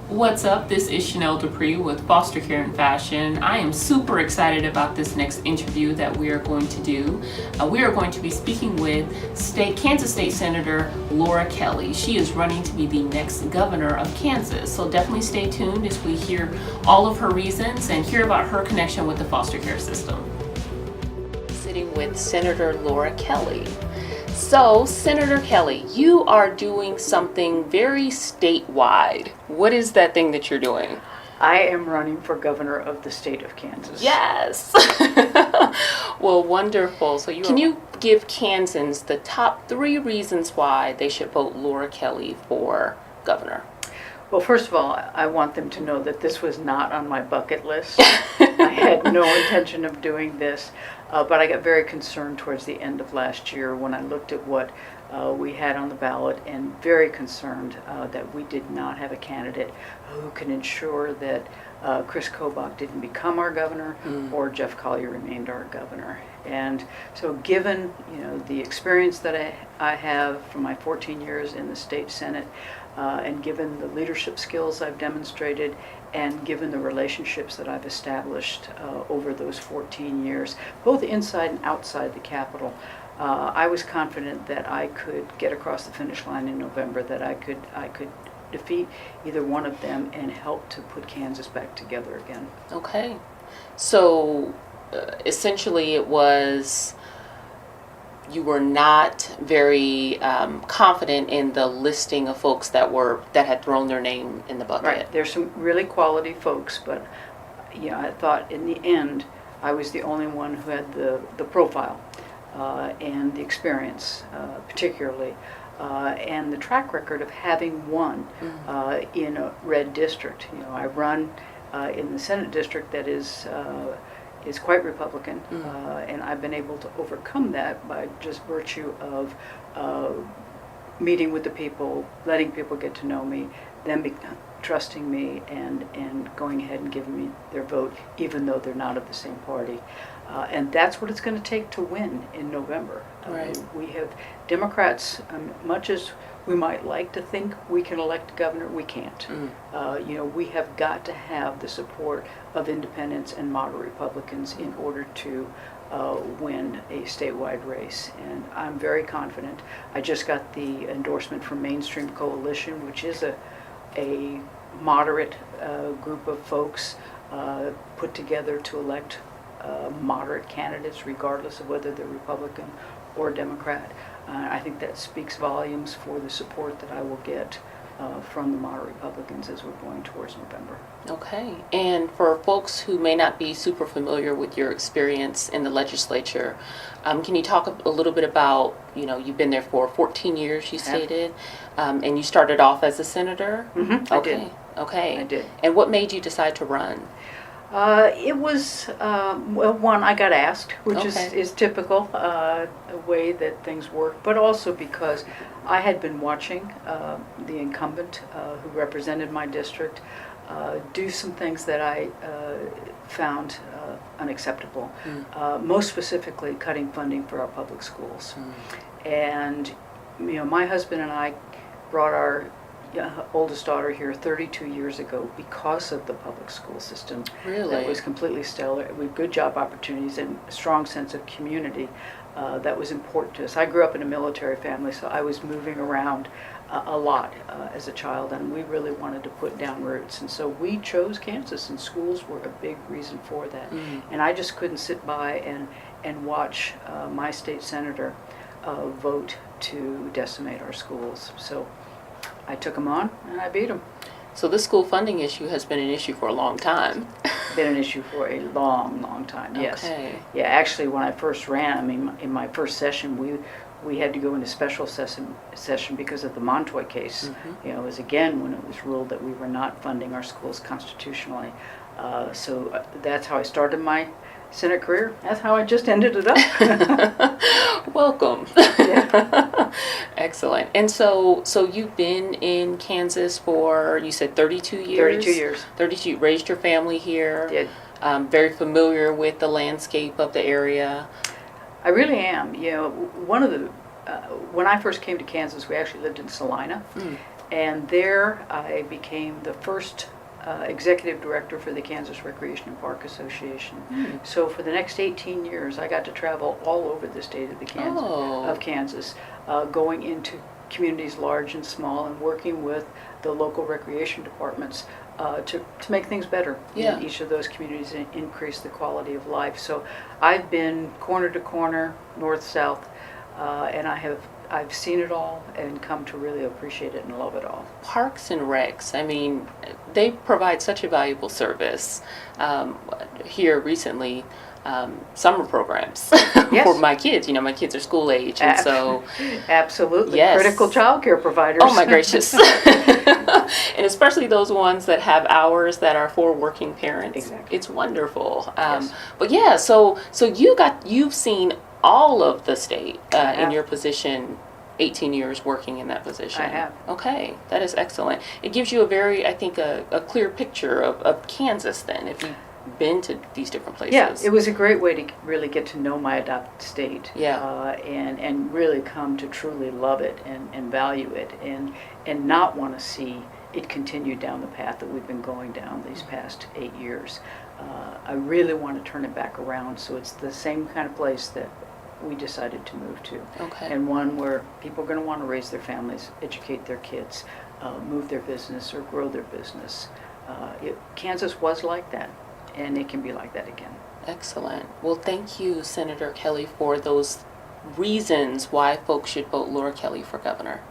What's up? This is Chanel Dupree with Foster Care and Fashion. I am super excited about this next interview that we are going to do. We are going to be speaking with Kansas State Senator Laura Kelly. She is running to be the next governor of Kansas. So definitely stay tuned as we hear all of her reasons and hear about her connection with the foster care system. Sitting with Senator Laura Kelly. So, Senator Kelly, you are doing something very statewide. What is that thing that you're doing? I am running for governor of the state of Kansas. Yes! Well, wonderful. So, can you give Kansans the top 3 reasons why they should vote Laura Kelly for governor? Well, first of all, I want them to know that this was not on my bucket list. I had no intention of doing this, but I got very concerned towards the end of last year when I looked at what we had on the ballot, and very concerned that we did not have a candidate who can ensure that Chris Kobach didn't become our governor or Jeff Collier remained our governor. And so given the experience that I have from my 14 years in the state Senate, and given the leadership skills I've demonstrated, and given the relationships that I've established over those 14 years, both inside and outside the Capitol, I was confident that I could get across the finish line in November, that I could defeat either one of them and help to put Kansas back together again. Okay. So, essentially it was... you were not very confident in the listing of folks that had thrown their name in the bucket. Right. There's some really quality folks, but I thought in the end I was the only one who had the profile and the experience, particularly, and the track record of having won in a red district. I run in the Senate district that is quite Republican, and I've been able to overcome that by just virtue of meeting with the people, letting people get to know me, them trusting me, and going ahead and giving me their vote, even though they're not of the same party. And that's what it's going to take to win in November. Right. We have Democrats, much as we might like to think we can elect a governor, we can't. We have got to have the support of independents and moderate Republicans in order to win a statewide race. And I'm very confident. I just got the endorsement from Mainstream Coalition, which is a moderate group of folks put together to elect moderate candidates, regardless of whether they're Republican or Democrat. I think that speaks volumes for the support that I will get from the moderate Republicans as we're going towards November. Okay. And for folks who may not be super familiar with your experience in the legislature, can you talk a little bit about, you've been there for 14 years, you stated, and you started off as a senator? Mm-hmm, okay. I did. Okay. I did. And what made you decide to run? It was, one, I got asked, which is typical, a way that things work, but also because I had been watching the incumbent who represented my district do some things that I found unacceptable, most specifically cutting funding for our public schools. And, my husband and I brought our oldest daughter here 32 years ago because of the public school system. Really? That was completely stellar, with good job opportunities and a strong sense of community. That was important to us. I grew up in a military family, so I was moving around a lot as a child, and we really wanted to put down roots. And so we chose Kansas, and schools were a big reason for that. And I just couldn't sit by and watch my state senator vote to decimate our schools. So I took him on, and I beat him. So this school funding issue has been an issue for a long time. Been an issue for a long, long time, yes. Okay. Yeah, actually, when I first ran, in my first session, we had to go into special session because of the Montoy case. It was again when it was ruled that we were not funding our schools constitutionally. So that's how I started my Senate career. That's how I just ended it up. Welcome. Yeah. Excellent. And so you've been in Kansas for, you said 32 years? 32 years. 32. You raised your family here. Did. Very familiar with the landscape of the area. I really am. One of the when I first came to Kansas, we actually lived in Salina, And there I became the first executive director for the Kansas Recreation and Park Association. So for the next 18 years, I got to travel all over the state of Kansas, going into communities large and small and working with the local recreation departments to make things better in each of those communities and increase the quality of life. So I've been corner to corner, north, south, and I've seen it all and come to really appreciate it and love it all. Parks and Recs, I mean, they provide such a valuable service. Here recently, summer programs for my kids. You know, my kids are school age, and so absolutely critical child care providers. Oh my gracious! And especially those ones that have hours that are for working parents. Exactly. It's wonderful. Yes. But yeah, so you've seen all of the state in your position. 18 years working in that position. I have. Okay, that is excellent. It gives you a very, I think, a clear picture of Kansas then, if you've been to these different places. Yeah, it was a great way to really get to know my adopted state. Yeah. And really come to truly love it and value it and not want to see it continue down the path that we've been going down these past 8 years. I really want to turn it back around so it's the same kind of place that we decided to move to. Okay. And one where people are going to want to raise their families, educate their kids, move their business or grow their business. Kansas was like that, and it can be like that again. Excellent. Well, thank you, Senator Kelly, for those reasons why folks should vote Laura Kelly for governor.